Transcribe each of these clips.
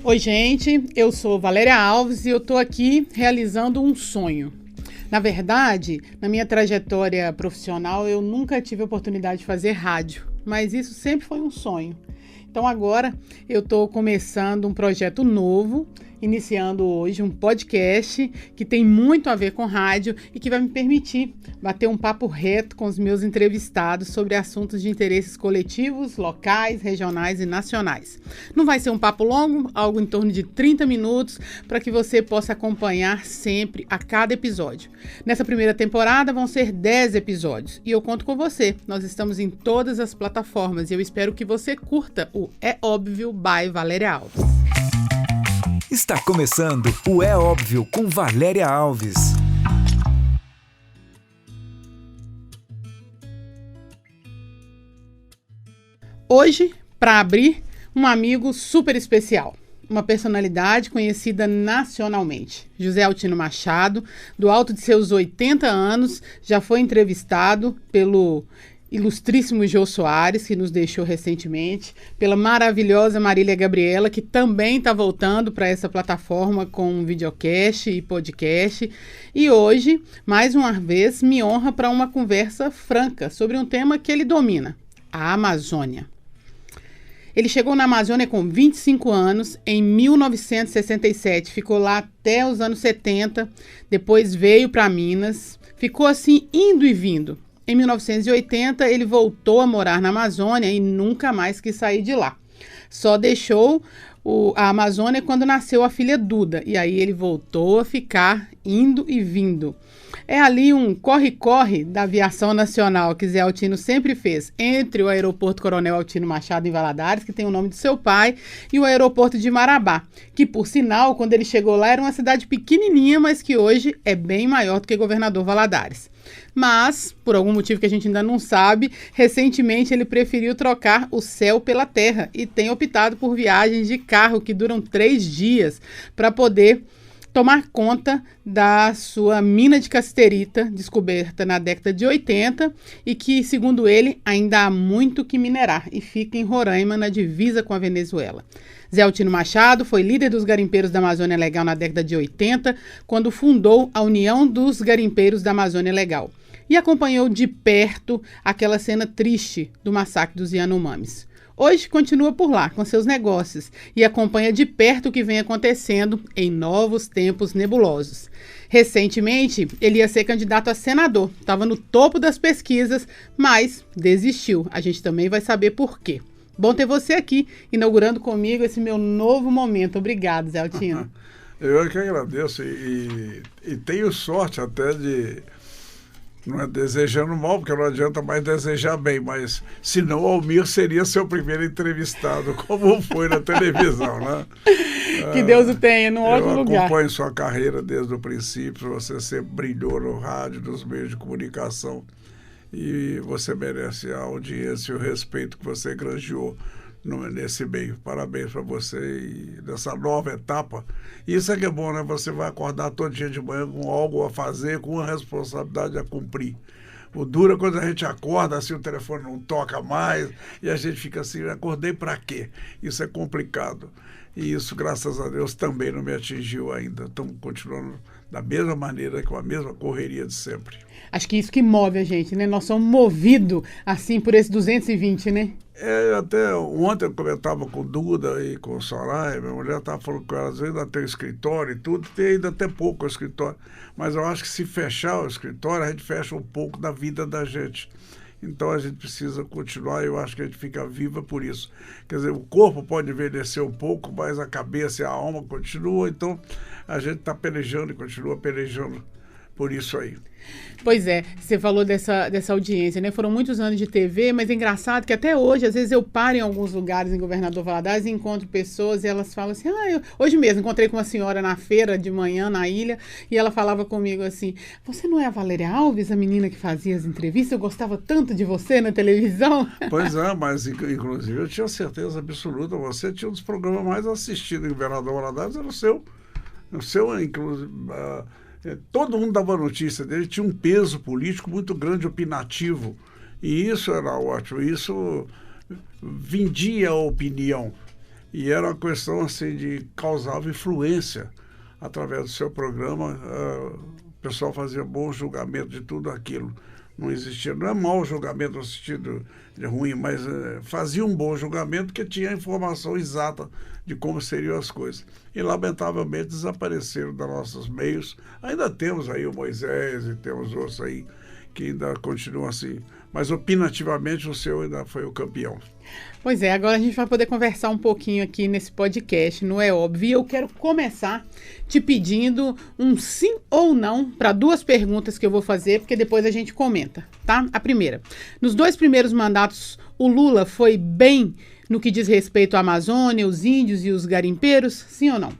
Oi, gente, eu sou Valéria Alves e eu tô aqui realizando um sonho. Na verdade, na minha trajetória profissional, eu nunca tive a oportunidade de fazer rádio, mas isso sempre foi um sonho. Então agora eu estou começando um projeto novo, iniciando hoje um podcast que tem muito a ver com rádio e que vai me permitir bater um papo reto com os meus entrevistados sobre assuntos de interesses coletivos, locais, regionais e nacionais. Não vai ser um papo longo, algo em torno de 30 minutos, para que você possa acompanhar sempre a cada episódio. Nessa primeira temporada vão ser 10 episódios e eu conto com você. Nós estamos em todas as plataformas e eu espero que você curta o É Óbvio by Valéria Alves. Está começando o É Óbvio com Valéria Alves. Hoje, para abrir, um amigo super especial, uma personalidade conhecida nacionalmente. José Altino Machado, do alto de seus 80 anos, já foi entrevistado pelo ilustríssimo Jô Soares, que nos deixou recentemente, pela maravilhosa Marília Gabriela, que também está voltando para essa plataforma com um videocast e podcast. E hoje, mais uma vez, me honra para uma conversa franca sobre um tema que ele domina, a Amazônia. Ele chegou na Amazônia com 25 anos, em 1967, ficou lá até os anos 70, depois veio para Minas, ficou assim indo e vindo. Em 1980, ele voltou a morar na Amazônia e nunca mais quis sair de lá. Só deixou a Amazônia quando nasceu a filha Duda, e aí ele voltou a ficar indo e vindo. É ali um corre-corre da aviação nacional que Zé Altino sempre fez entre o aeroporto Coronel Altino Machado em Valadares, que tem o nome de seu pai, e o aeroporto de Marabá, que por sinal, quando ele chegou lá, era uma cidade pequenininha, mas que hoje é bem maior do que Governador Valadares. Mas, por algum motivo que a gente ainda não sabe, recentemente ele preferiu trocar o céu pela terra e tem optado por viagens de carro que duram 3 dias para poder tomar conta da sua mina de cassiterita, descoberta na década de 80 e que, segundo ele, ainda há muito que minerar e fica em Roraima, na divisa com a Venezuela. Zé Altino Machado foi líder dos garimpeiros da Amazônia Legal na década de 80, quando fundou a União dos Garimpeiros da Amazônia Legal e acompanhou de perto aquela cena triste do massacre dos Yanomamis. Hoje continua por lá com seus negócios e acompanha de perto o que vem acontecendo em novos tempos nebulosos. Recentemente, ele ia ser candidato a senador, estava no topo das pesquisas, mas desistiu. A gente também vai saber por quê. Bom ter você aqui, inaugurando comigo esse meu novo momento. Obrigado, Zé Altino. Eu é que agradeço e tenho sorte até de... Não é desejando mal, porque não adianta mais desejar bem, mas senão o Almir seria seu primeiro entrevistado, como foi na televisão, né? Que Deus o tenha, num outro lugar. Eu acompanho sua carreira desde o princípio, você sempre brilhou no rádio, nos meios de comunicação, e você merece a audiência e o respeito que você granjeou nesse meio. Parabéns para você e nessa nova etapa. Isso é que é bom, né? Você vai acordar todo dia de manhã com algo a fazer, com uma responsabilidade a cumprir. O duro é quando a gente acorda, assim, o telefone não toca mais e a gente fica assim, acordei para quê? Isso é complicado. E isso, graças a Deus, também não me atingiu ainda. Estamos continuando da mesma maneira, com a mesma correria de sempre. Acho que isso que move a gente, né? Nós somos movidos, assim, por esse 220, né? Até ontem eu comentava com Duda e com Soraya, minha mulher estava falando com ela, às vezes ainda tem escritório e tudo, tem ainda até pouco escritório, mas eu acho que se fechar o escritório, a gente fecha um pouco da vida da gente. Então a gente precisa continuar, eu acho que a gente fica viva por isso. Quer dizer, o corpo pode envelhecer um pouco, mas a cabeça e a alma continuam, então a gente está pelejando e continua pelejando por isso aí. Pois é, você falou dessa audiência, né? Foram muitos anos de TV, mas é engraçado que até hoje, às vezes eu paro em alguns lugares em Governador Valadares e encontro pessoas e elas falam assim, hoje mesmo encontrei com uma senhora na feira de manhã na ilha e ela falava comigo assim, você não é a Valéria Alves, a menina que fazia as entrevistas? Eu gostava tanto de você na televisão. Pois é, mas inclusive eu tinha certeza absoluta, você tinha um dos programas mais assistidos em Governador Valadares, era o seu inclusive... todo mundo dava notícia dele, tinha um peso político muito grande, opinativo, e isso era ótimo, isso vendia a opinião. E era uma questão assim de causava influência através do seu programa. O pessoal fazia bom julgamento de tudo aquilo. Não existia, não é mau julgamento no sentido de ruim, mas fazia um bom julgamento que tinha a informação exata de como seriam as coisas. E, lamentavelmente, desapareceram dos nossos meios. Ainda temos aí o Moisés e temos outros aí que ainda continuam assim. Mas, opinativamente, o seu ainda foi o campeão. Pois é, agora a gente vai poder conversar um pouquinho aqui nesse podcast, não é óbvio? E eu quero começar te pedindo um sim ou não para 2 perguntas que eu vou fazer, porque depois a gente comenta, tá? A primeira, nos 2 primeiros mandatos, o Lula foi bem no que diz respeito à Amazônia, os índios e os garimpeiros, sim ou não?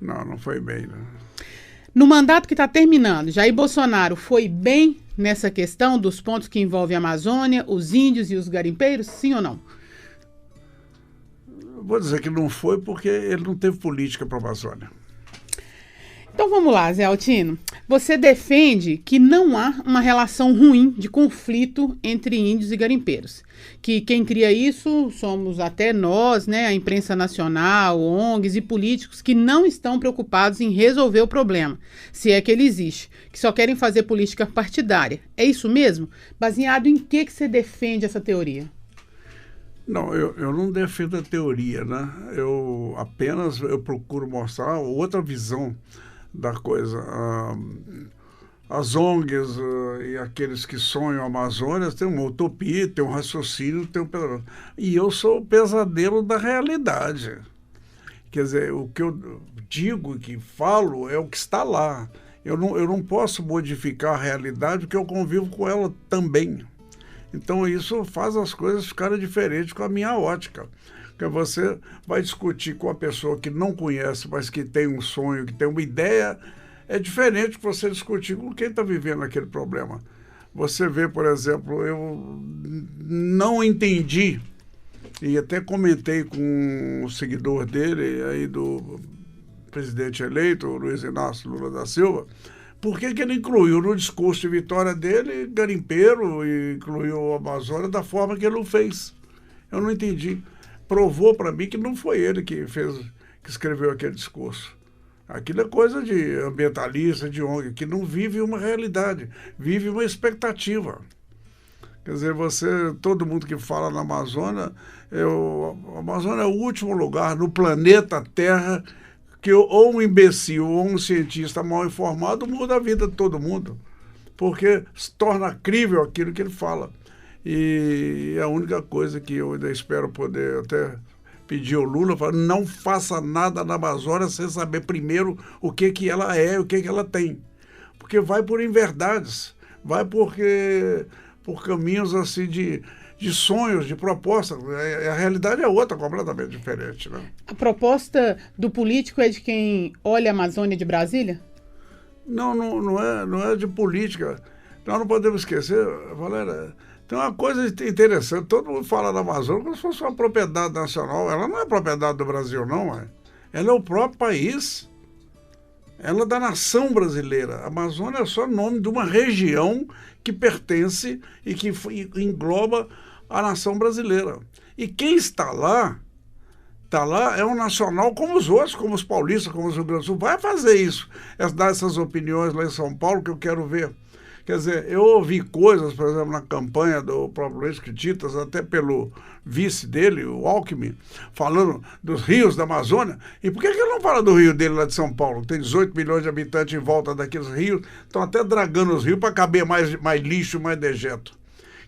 Não foi bem, né? No mandato que está terminando, Jair Bolsonaro foi bem nessa questão dos pontos que envolvem a Amazônia, os índios e os garimpeiros, sim ou não? Vou dizer que não foi porque ele não teve política para a Amazônia. Então vamos lá, Zé Altino. Você defende que não há uma relação ruim de conflito entre índios e garimpeiros. Que quem cria isso somos até nós, né, a imprensa nacional, ONGs e políticos que não estão preocupados em resolver o problema, se é que ele existe, que só querem fazer política partidária. É isso mesmo? Baseado em que você defende essa teoria? Não, eu não defendo a teoria, né? Eu procuro mostrar outra visão da coisa. As ONGs e aqueles que sonham a Amazônia têm uma utopia, têm um raciocínio, e eu sou o pesadelo da realidade. Quer dizer, o que eu digo, que falo, é o que está lá. Eu não posso modificar a realidade porque eu convivo com ela também. Então isso faz as coisas ficarem diferentes com a minha ótica. Porque você vai discutir com a pessoa que não conhece, mas que tem um sonho, que tem uma ideia, é diferente de você discutir com quem está vivendo aquele problema. Você vê, por exemplo, eu não entendi, e até comentei com um seguidor dele, aí do presidente eleito, Luiz Inácio Lula da Silva, por que ele incluiu no discurso de vitória dele garimpeiro e incluiu a Amazônia da forma que ele o fez. Eu não entendi. Provou para mim que não foi ele que escreveu aquele discurso. Aquilo é coisa de ambientalista, de ONG, que não vive uma realidade, vive uma expectativa. Quer dizer, todo mundo que fala na Amazônia, a Amazônia é o último lugar no planeta Terra que ou um imbecil ou um cientista mal informado muda a vida de todo mundo, porque se torna crível aquilo que ele fala. E a única coisa que eu ainda espero poder até pedir ao Lula, não faça nada na Amazônia sem saber primeiro o que ela é, o que ela tem. Porque vai por inverdades, vai por caminhos assim de sonhos, de propostas. A realidade é outra, completamente diferente, né? A proposta do político é de quem olha a Amazônia de Brasília? Não é de política. Nós não podemos esquecer, Valéria, tem uma coisa interessante, todo mundo fala da Amazônia como se fosse uma propriedade nacional. Ela não é propriedade do Brasil, não é. Ela é o próprio país. Ela é da nação brasileira. A Amazônia é só nome de uma região que pertence e que engloba a nação brasileira. E quem está lá é um nacional como os outros, como os paulistas, como os Rio Grande do Sul. Vai fazer isso, dar essas opiniões lá em São Paulo, que eu quero ver. Quer dizer, eu ouvi coisas, por exemplo, na campanha do próprio Luiz Crititas, até pelo vice dele, o Alckmin, falando dos rios da Amazônia. E por que ele não fala do rio dele lá de São Paulo? Tem 18 milhões de habitantes em volta daqueles rios, estão até dragando os rios para caber mais lixo, mais dejeto.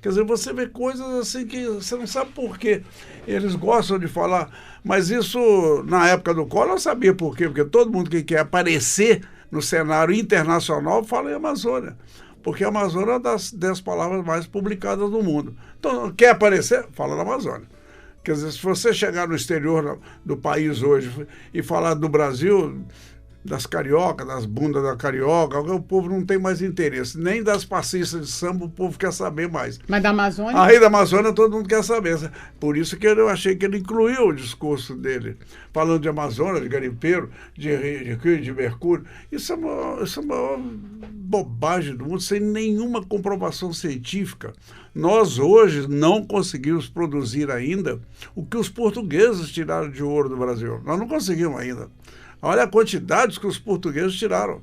Quer dizer, você vê coisas assim que você não sabe por quê. Eles gostam de falar, mas isso, na época do Collor, eu sabia por quê, porque todo mundo que quer aparecer no cenário internacional fala em Amazônia. Porque a Amazônia é uma das 10 palavras mais publicadas do mundo. Então, quer aparecer? Fala na Amazônia. Quer dizer, se você chegar no exterior do país hoje e falar do Brasil, das cariocas, das bundas da carioca, o povo não tem mais interesse. Nem das passistas de samba o povo quer saber mais. Mas da Amazônia? Aí da Amazônia todo mundo quer saber. Por isso que eu achei que ele incluiu o discurso dele, falando de Amazônia, de garimpeiro, de mercúrio. Isso é a maior bobagem do mundo, sem nenhuma comprovação científica. Nós hoje não conseguimos produzir ainda o que os portugueses tiraram de ouro do Brasil. Nós não conseguimos ainda. Olha a quantidade que os portugueses tiraram.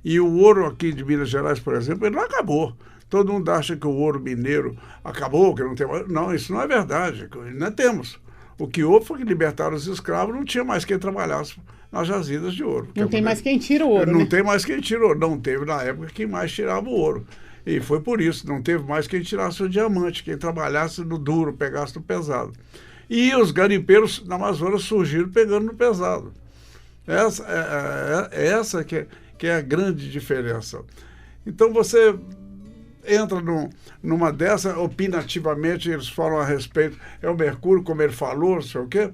E o ouro aqui de Minas Gerais, por exemplo, ele não acabou. Todo mundo acha que o ouro mineiro acabou, que não tem mais. Não, isso não é verdade. Ainda temos. O que houve foi que libertaram os escravos, não tinha mais quem trabalhasse nas jazidas de ouro. Não tem mais quem tira o ouro, Não né? tem mais quem tira o ouro. Não teve na época quem mais tirava o ouro. E foi por isso, não teve mais quem tirasse o diamante, quem trabalhasse no duro, pegasse no pesado. E os garimpeiros na Amazônia surgiram pegando no pesado. Essa que é a grande diferença. Então você entra numa dessa, opinativamente, eles falam a respeito, é o mercúrio, como ele falou, não sei o quê.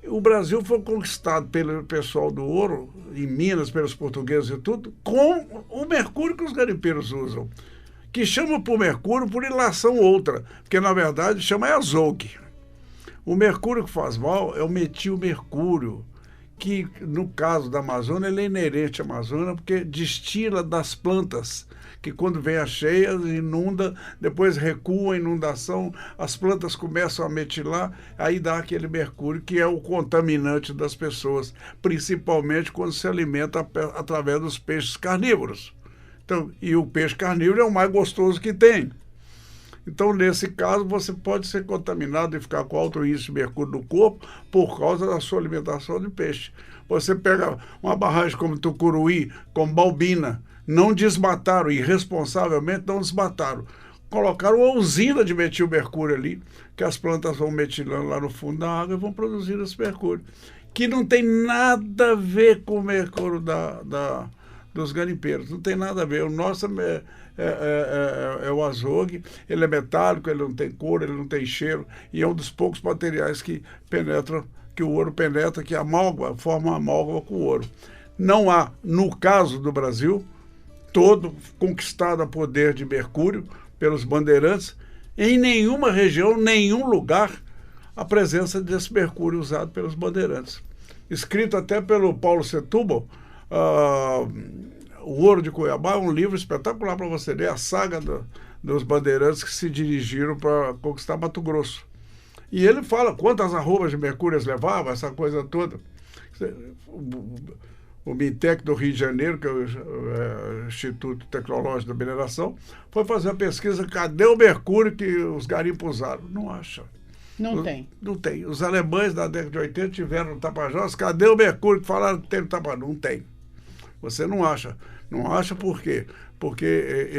O Brasil foi conquistado pelo pessoal do ouro, em Minas, pelos portugueses e tudo, com o mercúrio que os garimpeiros usam, que chama por mercúrio por ilação outra, porque na verdade chama azogue. O mercúrio que faz mal é o metilmercúrio, que no caso da Amazônia ele é inerente à Amazônia porque destila das plantas, que quando vem a cheia inunda, depois recua a inundação, as plantas começam a metilar, aí dá aquele mercúrio que é o contaminante das pessoas, principalmente quando se alimenta através dos peixes carnívoros. Então, e o peixe carnívoro é o mais gostoso que tem. Então, nesse caso, você pode ser contaminado e ficar com alto índice de mercúrio no corpo por causa da sua alimentação de peixe. Você pega uma barragem como Tucuruí, como Balbina, não desmataram, irresponsavelmente não desmataram. Colocaram uma usina de metilmercúrio ali, que as plantas vão metilando lá no fundo da água e vão produzindo esse mercúrio, que não tem nada a ver com o mercúrio dos garimpeiros, não tem nada a ver. O nosso é o azogue, ele é metálico, ele não tem cor, ele não tem cheiro, e é um dos poucos materiais que penetram, que o ouro penetra, que forma amálgama com o ouro. Não há, no caso do Brasil, todo conquistado a poder de mercúrio pelos bandeirantes, em nenhuma região, nenhum lugar, a presença desse mercúrio usado pelos bandeirantes. Escrito até pelo Paulo Setúbal, O Ouro de Cuiabá, é um livro espetacular para você ler, a saga dos bandeirantes que se dirigiram para conquistar Mato Grosso. E ele fala quantas arrobas de mercúrio eles levavam, essa coisa toda. O MINTEC do Rio de Janeiro, que é o Instituto Tecnológico da Mineração, foi fazer a pesquisa, cadê o mercúrio que os garimpos usaram? Não acha. Não tem. Não tem. Os alemães da década de 80 tiveram no Tapajós, cadê o mercúrio que falaram que tem no Tapajós? Não tem. Você não acha. Não acha por quê? Porque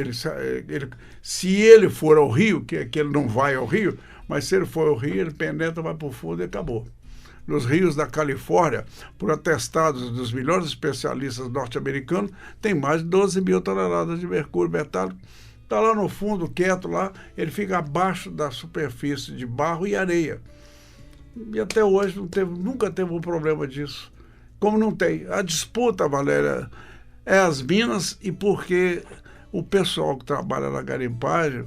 se ele for ao Rio, que ele não vai ao Rio, mas se ele for ao Rio, ele penetra, vai para o fundo e acabou. Nos rios da Califórnia, por atestados dos melhores especialistas norte-americanos, tem mais de 12 mil toneladas de mercúrio metálico. Está lá no fundo, quieto lá, ele fica abaixo da superfície de barro e areia. E até hoje nunca teve um problema disso. Como não tem. A disputa, Valéria, é as minas e porque o pessoal que trabalha na garimpagem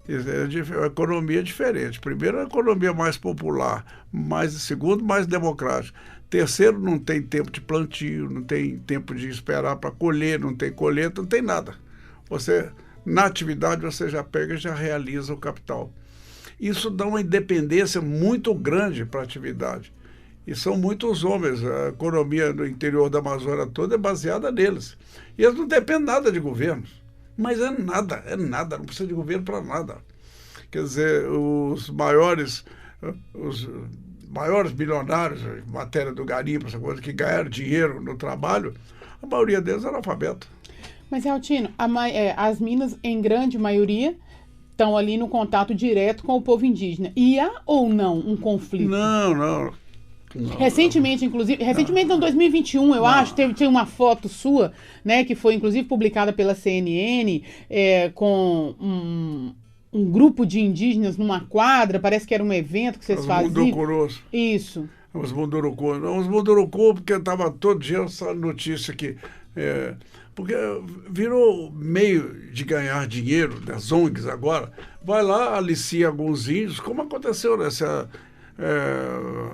é uma economia diferente. Primeiro, é uma economia mais popular. Segundo, mais democrática. Terceiro, não tem tempo de plantio, não tem tempo de esperar para colher, não tem colheita, não tem nada. Na atividade, você já pega e já realiza o capital. Isso dá uma independência muito grande para a atividade. E são muitos homens. A economia no interior da Amazônia toda é baseada neles. E eles não dependem nada de governos. Mas é nada, não precisa de governo para nada. Quer dizer, os maiores bilionários em matéria do garimpo, essa coisa, que ganharam dinheiro no trabalho, a maioria deles é analfabeto. Mas, Altino, as minas, em grande maioria, estão ali no contato direto com o povo indígena. E há ou não um conflito? Não. Recentemente, inclusive, em 2021, eu acho, teve uma foto sua, né, que foi inclusive publicada pela CNN, com um grupo de indígenas numa quadra, parece que era um evento que vocês faziam. Os Mundurucurus. Isso. Os Mundurucurus, porque estava todo dia essa notícia que... porque virou meio de ganhar dinheiro das ONGs agora. Vai lá, alicia alguns índios, como aconteceu nessa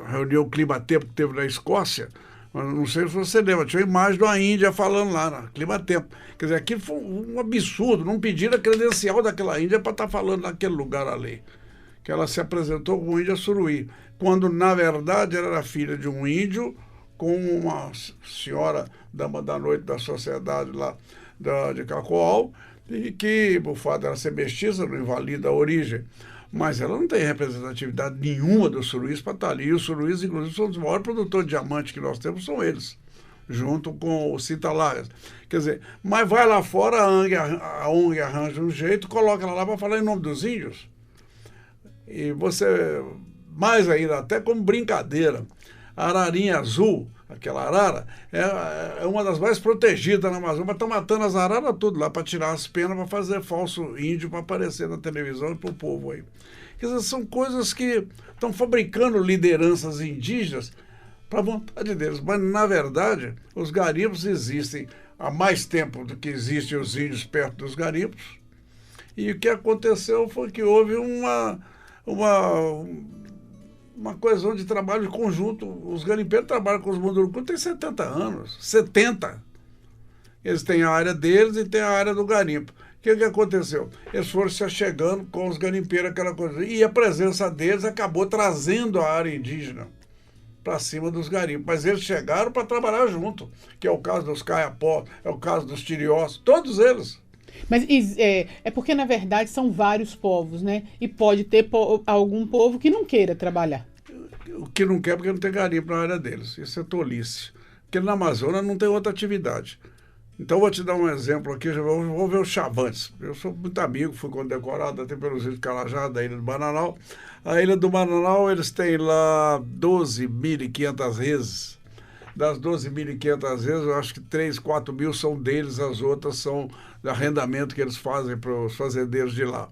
reunião Clima-Tempo que teve na Escócia. Não sei se você lembra, tinha uma imagem de uma Índia falando lá, na Clima-Tempo. Quer dizer, aquilo foi um absurdo, não pediram a credencial daquela Índia para estar falando naquele lugar ali. Que ela se apresentou como Índia Suruí, quando, na verdade, ela era filha de um índio com uma senhora dama da noite da sociedade lá de Cacoal, e que, por fato dela ser mestiça, não invalida a origem. Mas ela não tem representatividade nenhuma dos suruís para estar ali. E os suruís, inclusive, são os maiores produtores de diamante que nós temos, são eles, junto com o Citalagas. Quer dizer, mas vai lá fora, a ONG arranja um jeito, coloca ela lá para falar em nome dos índios. E você, mais ainda, até como brincadeira, a ararinha azul, aquela arara, é uma das mais protegidas na Amazônia, mas estão matando as araras tudo lá para tirar as penas, para fazer falso índio, para aparecer na televisão e para o povo aí. Quer dizer, são coisas que estão fabricando lideranças indígenas para a vontade deles, mas, na verdade, os garimpos existem há mais tempo do que existem os índios perto dos garimpos, e o que aconteceu foi que houve uma coesão de trabalho conjunto. Os garimpeiros trabalham com os Mundurucus tem 70 anos, 70. Eles têm a área deles e têm a área do garimpo. O que aconteceu? Eles foram se achegando com os garimpeiros, aquela coisa. E a presença deles acabou trazendo a área indígena para cima dos garimpos. Mas eles chegaram para trabalhar junto, que é o caso dos Caiapó, é o caso dos Tiriós, todos eles. Mas é porque, na verdade, são vários povos, né? E pode ter algum povo que não queira trabalhar. O que não quer porque não tem garimpo na área deles. Isso é tolice. Porque na Amazônia não tem outra atividade. Então, vou te dar um exemplo aqui. Vou ver os Chavantes. Eu sou muito amigo, fui condecorado até pelos Ilhas de Carajá, da Ilha do Bananal. A Ilha do Bananal, eles têm lá 12.500 reses. Das 12.500 reses, eu acho que 3, 4 mil são deles, as outras são de arrendamento que eles fazem para os fazendeiros de lá.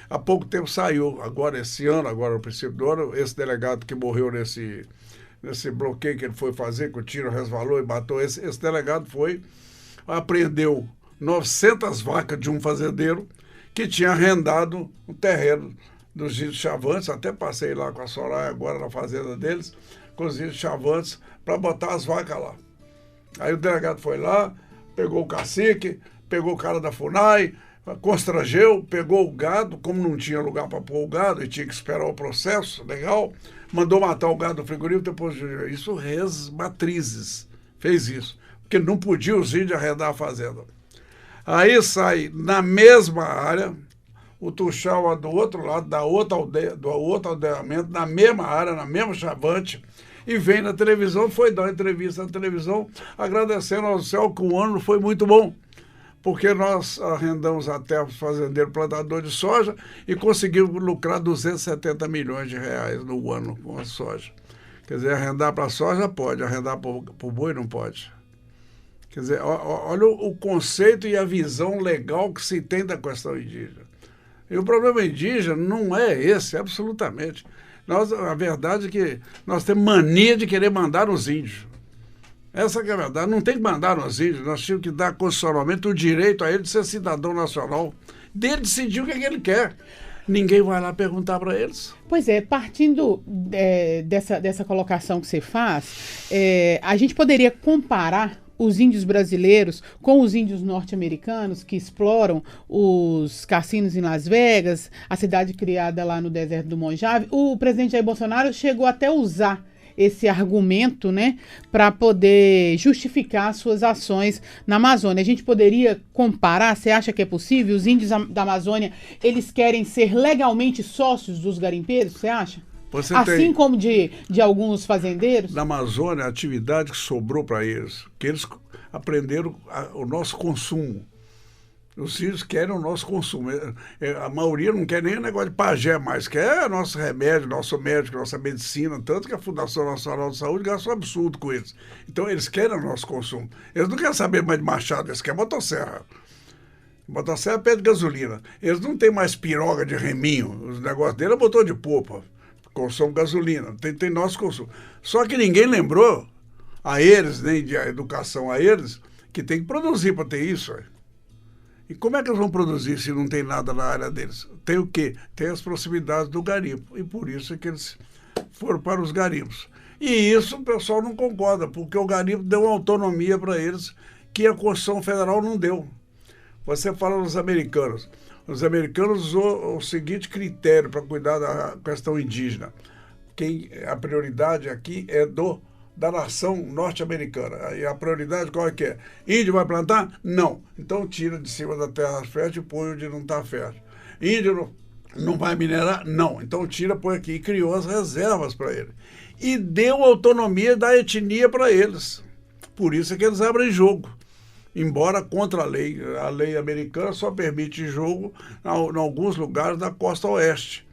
Há pouco tempo saiu, agora esse ano, agora no princípio do ano, esse delegado que morreu nesse bloqueio que ele foi fazer, que o tiro resvalou e matou, esse delegado apreendeu 900 vacas de um fazendeiro que tinha arrendado um terreno dos índios Chavantes. Até passei lá com a Soraya agora na fazenda deles, com os índios Chavantes, para botar as vacas lá. Aí o delegado foi lá, pegou o cacique, pegou o cara da FUNAI, constrangeu, pegou o gado, como não tinha lugar para pôr o gado e tinha que esperar o processo legal, mandou matar o gado do frigorífico, depois isso res matrizes, fez isso, porque não podia os índios arrendar a fazenda. Aí sai na mesma área, o Tuxaua do outro lado, da outra aldeia, do outro aldeamento, na mesma área, na mesma Chavante, e vem na televisão, foi dar uma entrevista na televisão, agradecendo ao céu que o ano foi muito bom, porque nós arrendamos a terra para o fazendeiro plantador de soja e conseguimos lucrar 270 milhões de reais no ano com a soja. Quer dizer, arrendar para a soja pode, arrendar para o boi não pode. Quer dizer, olha o conceito e a visão legal que se tem da questão indígena. E o problema indígena não é esse, absolutamente. A verdade é que nós temos mania de querer mandar nos índios. Essa que é a verdade. Não tem que mandar nos índios. Nós tínhamos que dar constitucionalmente o direito a ele de ser cidadão nacional, dele decidir o que ele quer. Ninguém vai lá perguntar para eles. Pois é, partindo dessa colocação que você faz, a gente poderia comparar os índios brasileiros com os índios norte-americanos que exploram os cassinos em Las Vegas, a cidade criada lá no deserto do Mojave. O presidente Jair Bolsonaro chegou até a usar esse argumento, né, para poder justificar suas ações na Amazônia. A gente poderia comparar, você acha que é possível? Os índios da Amazônia, eles querem ser legalmente sócios dos garimpeiros, você acha? Assim como de alguns fazendeiros? Na Amazônia, a atividade que sobrou para eles, que eles aprenderam o nosso consumo. Os índios querem o nosso consumo. A maioria não quer nem o negócio de pajé mais, quer nosso remédio, nosso médico, nossa medicina, tanto que a Fundação Nacional de Saúde gasta um absurdo com eles. Então, eles querem o nosso consumo. Eles não querem saber mais de machado, eles querem motosserra. Motosserra é pé de gasolina. Eles não têm mais piroga de reminho. Os negócios dele é motor de popa. Consome gasolina. Tem nosso consumo. Só que ninguém lembrou a eles, nem de educação a eles, que tem que produzir para ter isso. E como é que eles vão produzir se não tem nada na área deles? Tem o quê? Tem as proximidades do garimpo. E por isso é que eles foram para os garimpos. E isso o pessoal não concorda, porque o garimpo deu uma autonomia para eles que a Constituição Federal não deu. Você fala dos americanos. Os americanos usou o seguinte critério para cuidar da questão indígena. A prioridade aqui é da nação norte-americana. E a prioridade qual é que é? Índio vai plantar? Não. Então tira de cima da terra fértil e põe onde não está fértil. Índio não vai minerar? Não. Então tira, põe aqui. E criou as reservas para ele. E deu autonomia da etnia para eles. Por isso é que eles abrem jogo. Embora contra a lei americana só permite jogo em alguns lugares da costa oeste.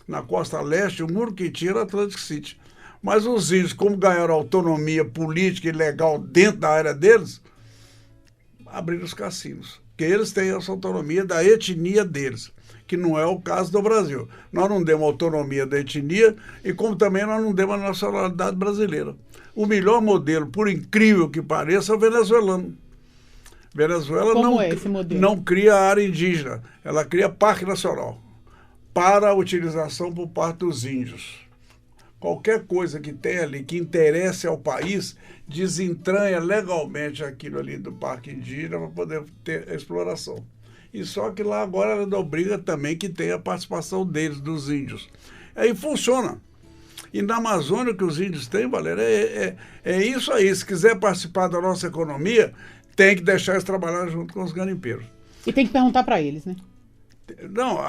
Na costa leste, o único que tinha era Atlantic City. Mas os índios, como ganharam autonomia política e legal dentro da área deles, abriram os cassinos. Porque eles têm essa autonomia da etnia deles, que não é o caso do Brasil. Nós não demos autonomia da etnia e como também nós não demos a nacionalidade brasileira. O melhor modelo, por incrível que pareça, é o venezuelano. Venezuela não cria área indígena, ela cria parque nacional para a utilização por parte dos índios. Qualquer coisa que tenha ali que interesse ao país, desentranha legalmente aquilo ali do parque indígena para poder ter exploração. E só que lá agora ela obriga também que tenha a participação deles, dos índios. Aí funciona. E na Amazônia, o que os índios têm, Valéria, é isso aí. Se quiser participar da nossa economia, tem que deixar eles trabalhar junto com os garimpeiros. E tem que perguntar para eles, né? Não,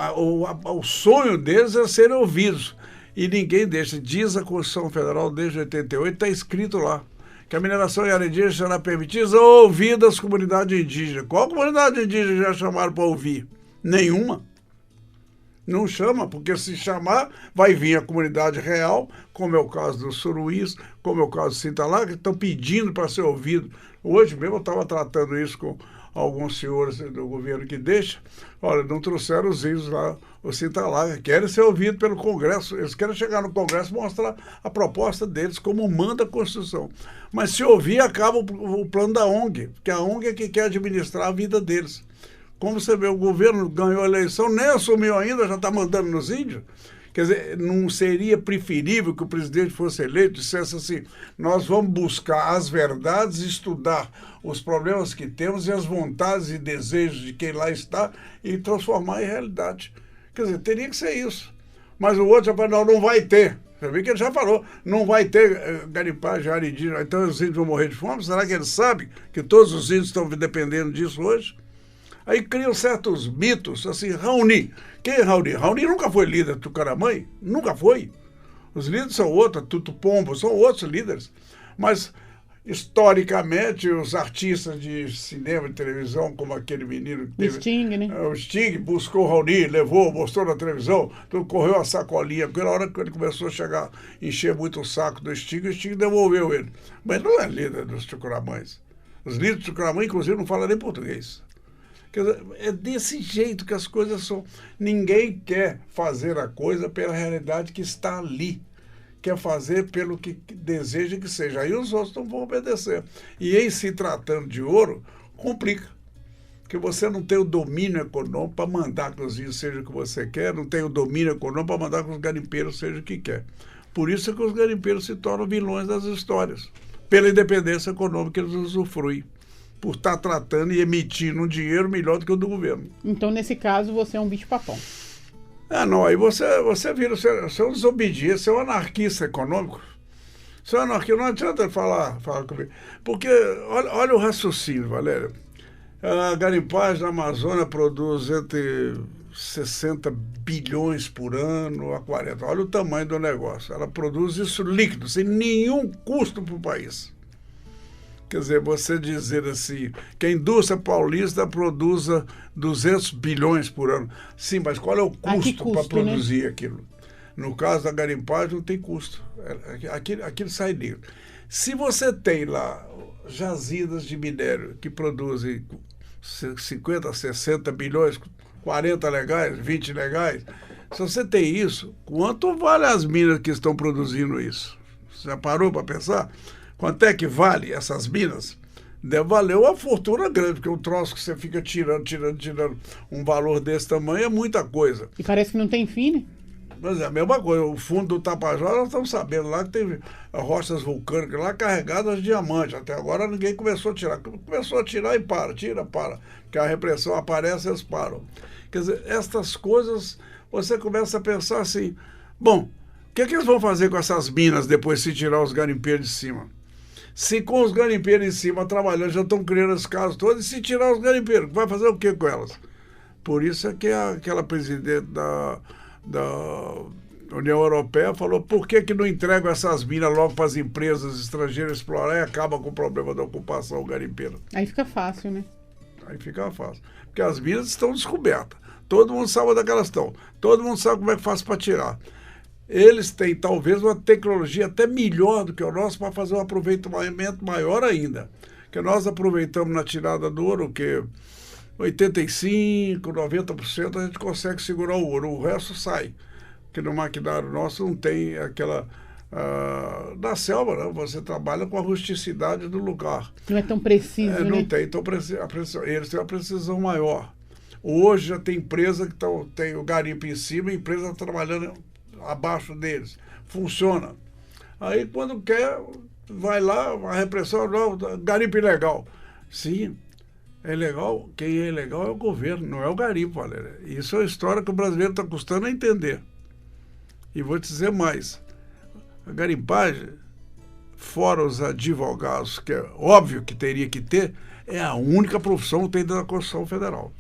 o sonho deles é serem ouvidos. E ninguém deixa. Diz a Constituição Federal desde 88, está escrito lá, que a mineração em área indígena será permitida ou ouvida as comunidades indígenas. Qual comunidade indígena já chamaram para ouvir? Nenhuma. Não chama, porque se chamar, vai vir a comunidade real, como é o caso dos Suruís, como é o caso do Cintalá, que estão pedindo para ser ouvido. Hoje mesmo eu estava tratando isso com alguns senhores do governo que deixa. Olha, não trouxeram os índios lá, o Cintalá, querem ser ouvidos pelo Congresso. Eles querem chegar no Congresso e mostrar a proposta deles, como manda a Constituição. Mas se ouvir, acaba o plano da ONG, porque a ONG é que quer administrar a vida deles. Como você vê, o governo ganhou a eleição, nem assumiu ainda, já está mandando nos índios. Quer dizer, não seria preferível que o presidente fosse eleito e dissesse assim, nós vamos buscar as verdades, estudar os problemas que temos e as vontades e desejos de quem lá está e transformar em realidade. Quer dizer, teria que ser isso. Mas o outro já falou, não vai ter. Você vê que ele já falou, não vai ter garimpagem, área indígena, então os índios vão morrer de fome. Será que ele sabe que todos os índios estão dependendo disso hoje? Aí criam certos mitos, assim, Raoni. Quem é Raoni? Raoni nunca foi líder do Tucaramãe, nunca foi. Os líderes são outros, Tutupombo, são outros líderes. Mas, historicamente, os artistas de cinema e televisão, como aquele menino que teve... O Sting, né? O Sting buscou o Raoni, levou, mostrou na televisão, então correu a sacolinha. Aquela hora que ele começou a chegar, encher muito o saco do Sting, o Sting devolveu ele. Mas não é líder dos Tucaramães. Os líderes do Tucaramães, inclusive, não falam nem português. Quer dizer, é desse jeito que as coisas são. Ninguém quer fazer a coisa pela realidade que está ali. Quer fazer pelo que deseja que seja. Aí os outros não vão obedecer. E em se tratando de ouro, complica. Porque você não tem o domínio econômico para mandar que os índios sejam o que você quer, não tem o domínio econômico para mandar que os garimpeiros sejam o que quer. Por isso é que os garimpeiros se tornam vilões das histórias. Pela independência econômica que eles usufruem. Por estar tratando e emitindo um dinheiro melhor do que o do governo. Então, nesse caso, você é um bicho-papão. Não, aí você vira, você é um desobediente, você é um anarquista econômico. Você é um anarquista, não adianta falar comigo. Porque, olha o raciocínio, Valéria. A garimpagem da Amazônia produz entre 60 bilhões por ano a 40. Olha o tamanho do negócio. Ela produz isso líquido, sem nenhum custo para o país. Quer dizer, você dizer assim, que a indústria paulista produza 200 bilhões por ano. Sim, mas qual é o custo para produzir, né? Aquilo? No caso da garimpagem, não tem custo. Aquilo sai livre. Se você tem lá jazidas de minério que produzem 50, 60 bilhões, 40 legais, 20 legais. Se você tem isso, quanto vale as minas que estão produzindo isso? Você já parou para pensar? Quanto é que vale essas minas? Deve valer uma fortuna grande, porque um troço que você fica tirando um valor desse tamanho é muita coisa. E parece que não tem fim, né? Mas é a mesma coisa, o fundo do Tapajós, nós estamos sabendo lá que tem rochas vulcânicas lá carregadas de diamante. Até agora ninguém começou a tirar. Começou a tirar e para, porque a repressão aparece e eles param. Quer dizer, estas coisas, você começa a pensar assim, bom, o que eles vão fazer com essas minas depois se tirar os garimpeiros de cima? Se com os garimpeiros em cima trabalhando, já estão criando esses casos todos, e se tirar os garimpeiros, vai fazer o que com elas? Por isso é que aquela presidente da União Europeia falou, por que não entregam essas minas logo para as empresas estrangeiras explorar e acaba com o problema da ocupação garimpeira? Aí fica fácil, né? Aí fica fácil. Porque as minas estão descobertas. Todo mundo sabe onde é que elas estão. Todo mundo sabe como é que faz para tirar. Eles têm talvez uma tecnologia até melhor do que o nosso para fazer um aproveitamento maior ainda. Que nós aproveitamos na tirada do ouro, que 85%, 90% a gente consegue segurar o ouro, o resto sai. Porque no maquinário nosso não tem aquela... na selva, né? Você trabalha com a rusticidade do lugar. Não é tão preciso, né? Não tem, então eles têm uma precisão maior. Hoje já tem empresa que tem o garimpo em cima e a empresa trabalhando abaixo deles. Funciona. Aí quando quer, vai lá, a repressão, não, garimpo ilegal. Sim, é legal, quem é ilegal é o governo, não é o garimpo, Valéria. Isso é uma história que o brasileiro está custando a entender. E vou te dizer mais, a garimpagem, fora os advogados, que é óbvio que teria que ter, é a única profissão que tem dentro da Constituição Federal.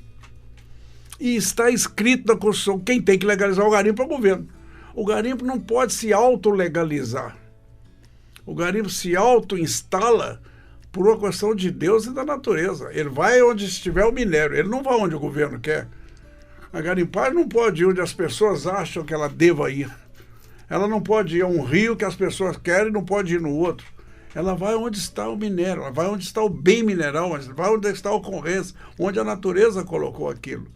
E está escrito na Constituição, quem tem que legalizar o garimpo é o governo. O garimpo não pode se autolegalizar. O garimpo se auto-instala por uma questão de Deus e da natureza. Ele vai onde estiver o minério, ele não vai onde o governo quer. A garimpagem não pode ir onde as pessoas acham que ela deva ir. Ela não pode ir a um rio que as pessoas querem e não pode ir no outro. Ela vai onde está o minério, ela vai onde está o bem mineral, vai onde está a ocorrência, onde a natureza colocou aquilo.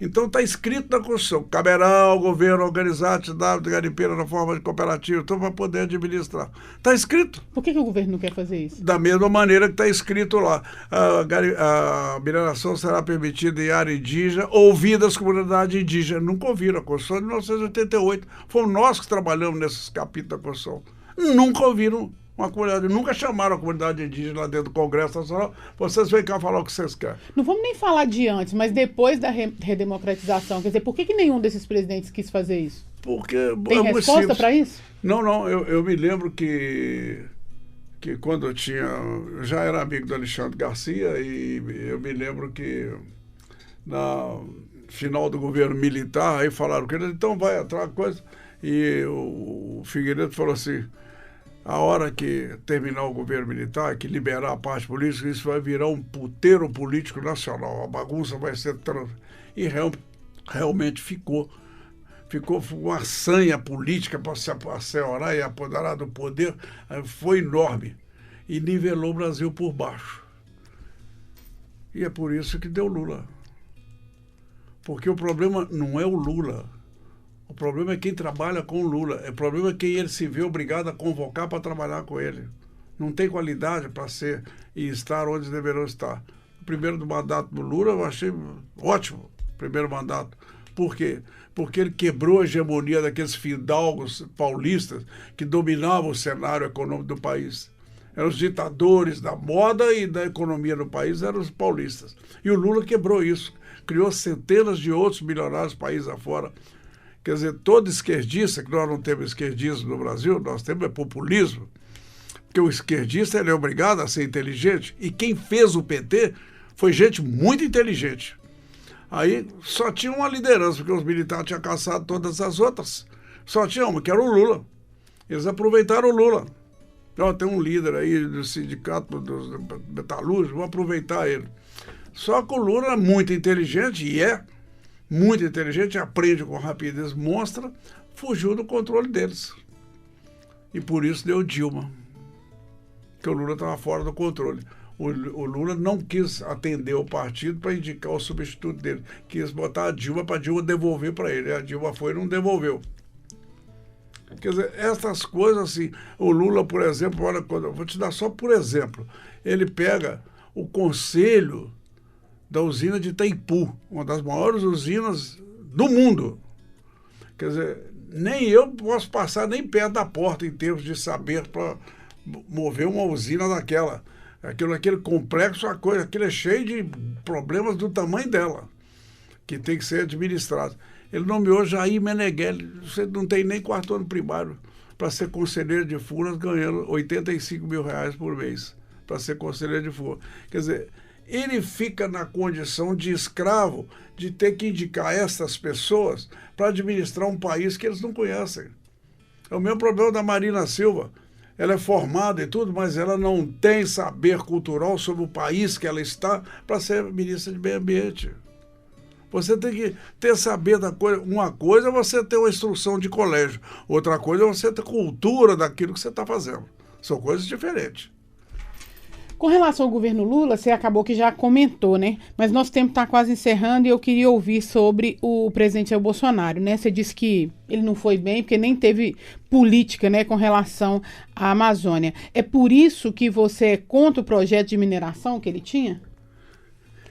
Então está escrito na Constituição, caberá ao governo organizar a atividade garimpeira na forma de cooperativa, então para poder administrar. Está escrito. Por que o governo não quer fazer isso? Da mesma maneira que está escrito lá, a mineração será permitida em área indígena, ouvidas as comunidades indígenas. Nunca ouviram a Constituição de 1988. Fomos nós que trabalhamos nesses capítulos da Constituição. Nunca ouviram uma comunidade, nunca chamaram a comunidade indígena lá dentro do Congresso Nacional. Vocês vêm cá falar o que vocês querem. Não vamos nem falar de antes, mas depois da redemocratização. Quer dizer, por que nenhum desses presidentes quis fazer isso? Porque tem resposta para isso? Não, eu me lembro que quando eu já era amigo do Alexandre Garcia, e eu me lembro que na final do governo militar, aí falaram que ele, então vai atrás, coisa, e o Figueiredo falou assim, a hora que terminar o governo militar, que liberar a parte política, isso vai virar um puteiro político nacional, a bagunça vai ser... E realmente ficou uma sanha política para se assenhorar e apoderar do poder, foi enorme, e nivelou o Brasil por baixo. E é por isso que deu Lula. Porque o problema não é o Lula. O problema é quem trabalha com o Lula. O problema é quem ele se vê obrigado a convocar para trabalhar com ele. Não tem qualidade para ser e estar onde deverão estar. O primeiro do mandato do Lula eu achei ótimo, primeiro mandato. Por quê? Porque ele quebrou a hegemonia daqueles fidalgos paulistas que dominavam o cenário econômico do país. Eram os ditadores da moda e da economia no país, eram os paulistas. E o Lula quebrou isso. Criou centenas de outros milionários países afora. Quer dizer, todo esquerdista, que nós não temos esquerdismo no Brasil, nós temos populismo, porque o esquerdista ele é obrigado a ser inteligente, e quem fez o PT foi gente muito inteligente. Aí só tinha uma liderança, porque os militares tinham caçado todas as outras. Só tinha uma, que era o Lula. Eles aproveitaram o Lula. Então, tem um líder aí do sindicato dos metalúrgicos, vamos aproveitar ele. Só que o Lula é muito inteligente, e é muito inteligente, aprende com rapidez monstra, fugiu do controle deles. E por isso deu Dilma, que o Lula estava fora do controle. O Lula não quis atender o partido para indicar o substituto dele. Quis botar a Dilma para a Dilma devolver para ele. A Dilma foi e não devolveu. Quer dizer, essas coisas assim, o Lula, por exemplo, olha, vou te dar só por exemplo, ele pega o conselho da usina de Itaipu, uma das maiores usinas do mundo. Quer dizer, nem eu posso passar nem perto da porta em termos de saber para mover uma usina daquela. Aquele complexo, aquilo é cheio de problemas do tamanho dela, que tem que ser administrado. Ele nomeou Jair Meneghelli, você não tem nem quarto ano primário, para ser conselheiro de Furnas, ganhando R$85 mil por mês, para ser conselheiro de Furnas. Quer dizer, ele fica na condição de escravo, de ter que indicar essas pessoas para administrar um país que eles não conhecem. É o mesmo problema da Marina Silva. Ela é formada e tudo, mas ela não tem saber cultural sobre o país que ela está para ser ministra de Meio Ambiente. Você tem que ter saber da coisa. Uma coisa é você ter uma instrução de colégio, outra coisa é você ter cultura daquilo que você está fazendo. São coisas diferentes. Com relação ao governo Lula, você acabou que já comentou, né? Mas nosso tempo está quase encerrando e eu queria ouvir sobre o presidente Jair Bolsonaro, né? Você disse que ele não foi bem porque nem teve política, né, com relação à Amazônia. É por isso que você é contra o projeto de mineração que ele tinha?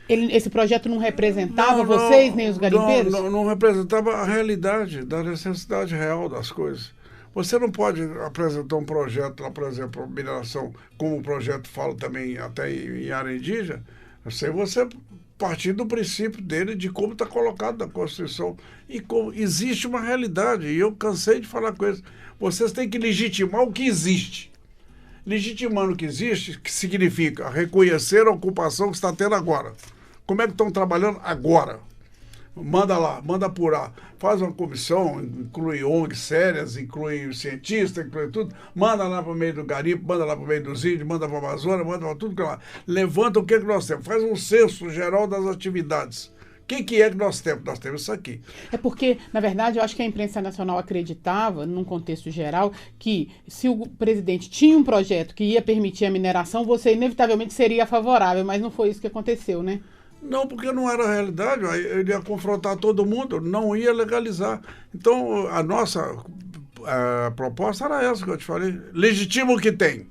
Esse projeto não representava vocês, nem os garimpeiros? Não representava a realidade, da necessidade real das coisas. Você não pode apresentar um projeto lá, por exemplo, mineração, como o projeto fala também até em área indígena, sem você partir do princípio dele, de como está colocado na Constituição. E como existe uma realidade, e eu cansei de falar com eles. Vocês têm que legitimar o que existe. Legitimando o que existe, que significa reconhecer a ocupação que está tendo agora. Como é que estão trabalhando agora? Manda lá, manda apurar. Faz uma comissão, inclui ONGs sérias, inclui cientistas, inclui tudo. Manda lá para o meio do garimpo, manda lá para o meio dos índios, manda para a Amazônia, manda para tudo que lá. Levanta o que nós temos. Faz um censo geral das atividades. O que é que nós temos? Nós temos isso aqui. É porque, na verdade, eu acho que a imprensa nacional acreditava, num contexto geral, que se o presidente tinha um projeto que ia permitir a mineração, você inevitavelmente seria favorável, mas não foi isso que aconteceu, né? Não, porque não era a realidade, ele ia confrontar todo mundo, não ia legalizar. Então, a nossa proposta era essa que eu te falei, legitima o que tem.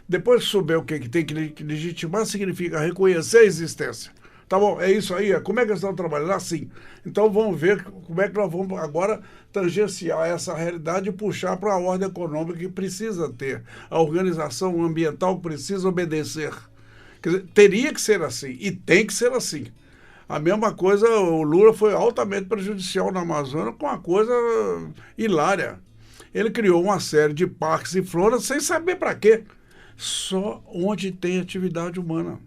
Depois que souber o que tem que legitimar, significa reconhecer a existência. Tá bom, é isso aí, como é que eles estão trabalhando? Assim. Então, vamos ver como é que nós vamos agora tangenciar essa realidade e puxar para a ordem econômica que precisa ter, a organização ambiental que precisa obedecer. Quer dizer, teria que ser assim, e tem que ser assim. A mesma coisa, o Lula foi altamente prejudicial na Amazônia com uma coisa hilária. Ele criou uma série de parques e floras sem saber para quê. Só onde tem atividade humana.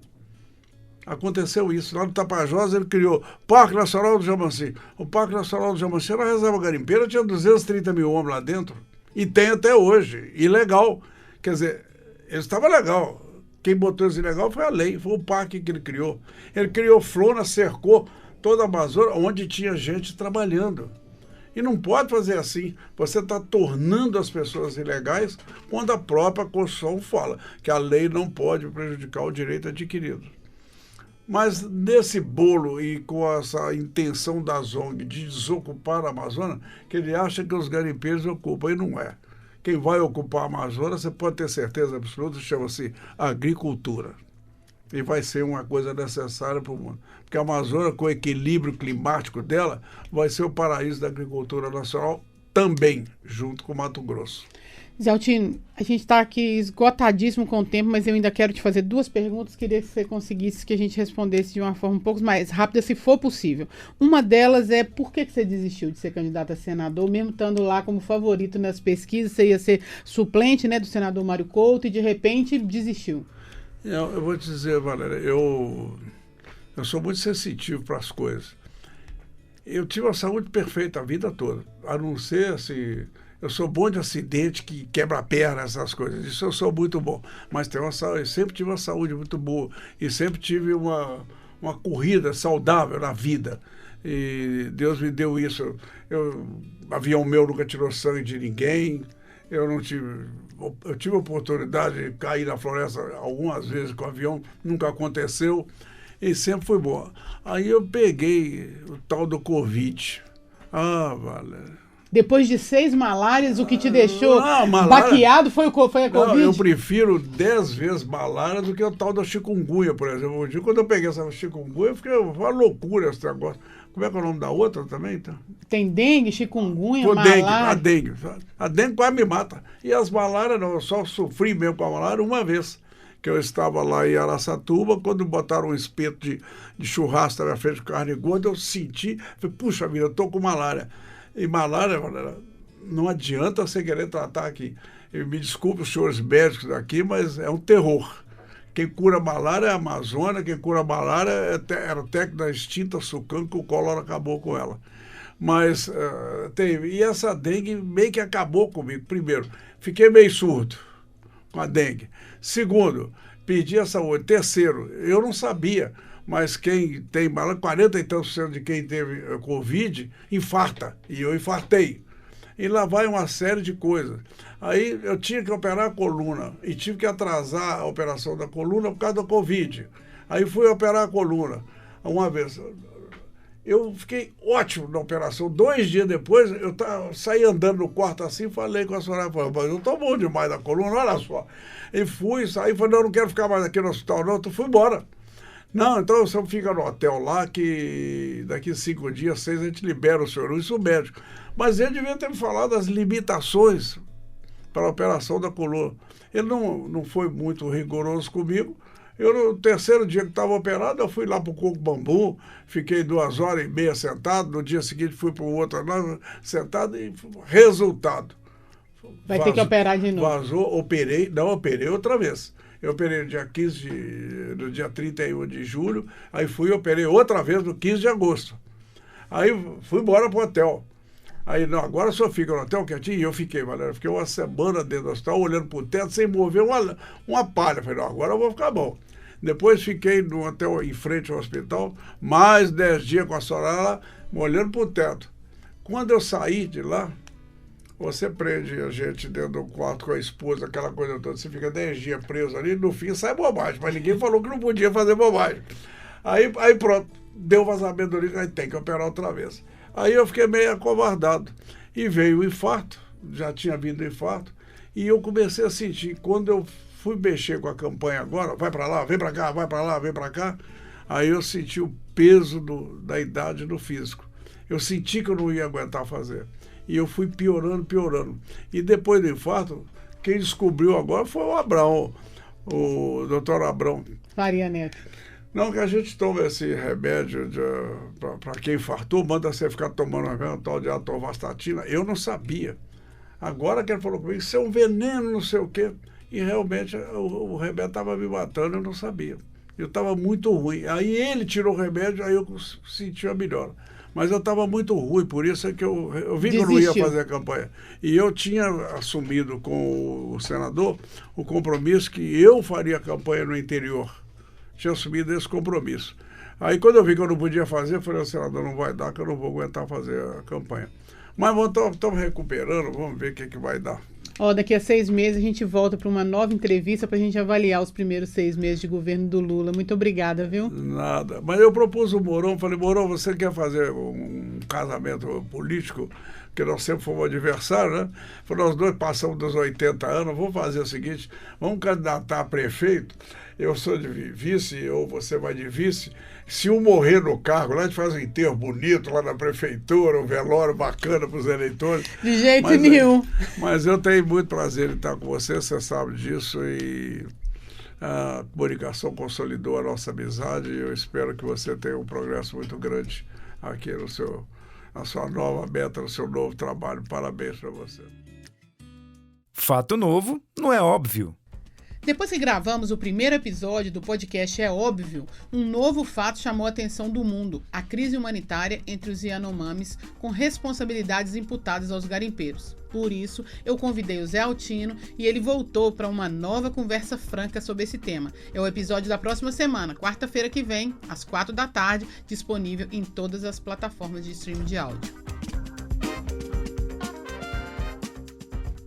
Aconteceu isso. Lá no Tapajós ele criou Parque Nacional do Jamanci. O Parque Nacional do Jamanci era a reserva garimpeira, tinha 230 mil homens lá dentro. E tem até hoje. E legal. Quer dizer, ele estava legal. Quem botou isso ilegal foi a lei, foi o parque que ele criou. Ele criou flora, cercou toda a Amazônia, onde tinha gente trabalhando. E não pode fazer assim. Você está tornando as pessoas ilegais quando a própria Constituição fala que a lei não pode prejudicar o direito adquirido. Mas nesse bolo e com essa intenção da ONG de desocupar a Amazônia, que ele acha que os garimpeiros ocupam, e não é. Quem vai ocupar a Amazônia, você pode ter certeza absoluta, chama-se agricultura. E vai ser uma coisa necessária para o mundo. Porque a Amazônia, com o equilíbrio climático dela, vai ser o paraíso da agricultura nacional também, junto com o Mato Grosso. Zé Altino, a gente está aqui esgotadíssimo com o tempo, mas eu ainda quero te fazer duas perguntas. Queria que você conseguisse que a gente respondesse de uma forma um pouco mais rápida, se for possível. Uma delas é por que você desistiu de ser candidato a senador, mesmo estando lá como favorito nas pesquisas, você ia ser suplente, né, do senador Mário Couto e de repente desistiu? Eu vou te dizer, Valéria, eu sou muito sensitivo para as coisas. Eu tive uma saúde perfeita a vida toda, a não ser assim... Eu sou bom de acidente, que quebra a perna, essas coisas. Isso eu sou muito bom. Mas eu sempre tive uma saúde muito boa. E sempre tive uma corrida saudável na vida. E Deus me deu isso. Avião meu nunca tirou sangue de ninguém. Eu tive a oportunidade de cair na floresta algumas vezes com o avião, nunca aconteceu, e sempre foi boa. Aí eu peguei o tal do Covid. Valéria. Depois de 6 malárias, o que te deixou baqueado foi a Covid? Não, eu prefiro 10 vezes malária do que o tal da chikungunya, por exemplo. Quando eu peguei essa chikungunya, eu fiquei uma loucura esse negócio. Como é que é o nome da outra também? Então? Tem dengue, chikungunya, malária? A dengue quase me mata. E as malárias, não, eu só sofri mesmo com a malária uma vez, que eu estava lá em Araçatuba, quando botaram um espeto de churrasco na minha frente de carne gorda, eu senti, falei, puxa vida, eu estou com malária. E malária, não adianta você querer tratar aqui. Me desculpe os senhores médicos daqui, mas é um terror. Quem cura malária é a Amazônia, quem cura malária era o técnico da extinta Sucan, que o cólera acabou com ela. Mas e essa dengue meio que acabou comigo. Primeiro, fiquei meio surdo com a dengue. Segundo, perdi a saúde. Terceiro, eu não sabia, mas quem tem malária, 40 e tantos % de quem teve Covid, infarta. E eu infartei. E lá vai uma série de coisas. Aí eu tinha que operar a coluna e tive que atrasar a operação da coluna por causa da Covid. Aí fui operar a coluna uma vez. Eu fiquei ótimo na operação. 2 dias depois, eu saí andando no quarto assim, falei com a senhora, mas eu estou bom demais da coluna, olha só. E saí, falei, não quero ficar mais aqui no hospital não, então fui embora. Não, então você fica no hotel lá, que daqui 5 dias, 6, a gente libera o senhor, isso o médico. Mas ele devia ter me falado das limitações para a operação da coluna. Ele não foi muito rigoroso comigo. No terceiro dia que estava operado, eu fui lá para o Coco Bambu, fiquei 2h30 sentado, no dia seguinte fui para o outro sentado e resultado. Vai ter que operar de novo. Operei outra vez. Eu operei no dia 31 de julho, aí operei outra vez no 15 de agosto. Aí fui embora para o hotel. Aí, não, agora o senhor fica no hotel quietinho, e eu fiquei, Valéria, fiquei uma semana dentro do hospital, olhando para o teto, sem mover uma palha. Falei, não, agora eu vou ficar bom. Depois fiquei no hotel em frente ao hospital, mais 10 dias com a senhora lá, olhando para o teto. Quando eu saí de lá, você prende a gente dentro do quarto com a esposa, aquela coisa toda, você fica 10 dias preso ali, no fim sai bobagem, mas ninguém falou que não podia fazer bobagem. Aí pronto, deu vazamento ali, aí tem que operar outra vez. Aí eu fiquei meio acovardado. E veio o infarto, já tinha vindo o infarto, e eu comecei a sentir, quando eu fui mexer com a campanha agora, vai para lá, vem para cá, vai para lá, vem para cá, aí eu senti o peso da idade no físico. Eu senti que eu não ia aguentar fazer. E eu fui piorando. E depois do infarto, quem descobriu agora foi o Abrão, o doutor Abrão. Faria Neto. Não, que a gente toma esse remédio para quem infartou, manda você ficar tomando um tal de atorvastatina. Eu não sabia. Agora que ele falou comigo, isso é um veneno, não sei o quê. E realmente o remédio estava me matando, eu não sabia. Eu estava muito ruim. Aí ele tirou o remédio, aí eu senti a melhora. Mas eu estava muito ruim, por isso é que eu vi que eu não ia fazer a campanha. E eu tinha assumido com o senador o compromisso que eu faria a campanha no interior. Tinha assumido esse compromisso. Aí quando eu vi que eu não podia fazer, eu falei, senador, não vai dar, que eu não vou aguentar fazer a campanha. Mas estamos recuperando, vamos ver o que vai dar. Daqui a 6 meses a gente volta para uma nova entrevista para a gente avaliar os primeiros 6 meses de governo do Lula. Muito obrigada, viu? Nada. Mas eu propus o Mourão, falei, Mourão, você quer fazer um casamento político? Porque nós sempre fomos adversários, né? Falei, nós dois passamos dos 80 anos, vamos fazer o seguinte, vamos candidatar a prefeito, eu sou de vice, ou você vai de vice. Se um morrer no cargo, lá a gente faz um enterro bonito lá na prefeitura, um velório bacana para os eleitores. De jeito nenhum. Mas eu tenho muito prazer em estar com você sabe disso, e a comunicação consolidou a nossa amizade, e eu espero que você tenha um progresso muito grande aqui na sua nova meta, no seu novo trabalho. Parabéns para você. Fato novo não é óbvio. Depois que gravamos o primeiro episódio do podcast É Óbvio, um novo fato chamou a atenção do mundo: a crise humanitária entre os Yanomamis, com responsabilidades imputadas aos garimpeiros. Por isso, eu convidei o Zé Altino e ele voltou para uma nova conversa franca sobre esse tema. É o episódio da próxima semana, quarta-feira que vem, às 16h, disponível em todas as plataformas de streaming de áudio.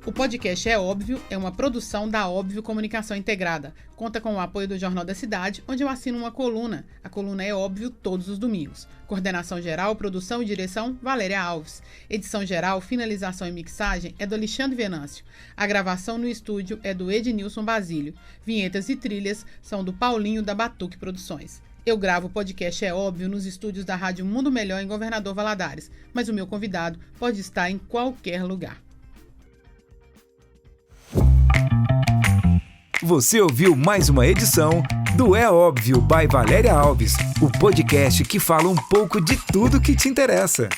O podcast É Óbvio é uma produção da Óbvio Comunicação Integrada. Conta com o apoio do Jornal da Cidade, onde eu assino uma coluna. A coluna É Óbvio todos os domingos. Coordenação geral, produção e direção, Valéria Alves. Edição geral, finalização e mixagem é do Alexandre Venâncio. A gravação no estúdio é do Ednilson Basílio. Vinhetas e trilhas são do Paulinho da Batuque Produções. Eu gravo o podcast É Óbvio nos estúdios da Rádio Mundo Melhor em Governador Valadares, mas o meu convidado pode estar em qualquer lugar. Você ouviu mais uma edição do É Óbvio by Valéria Alves, o podcast que fala um pouco de tudo que te interessa.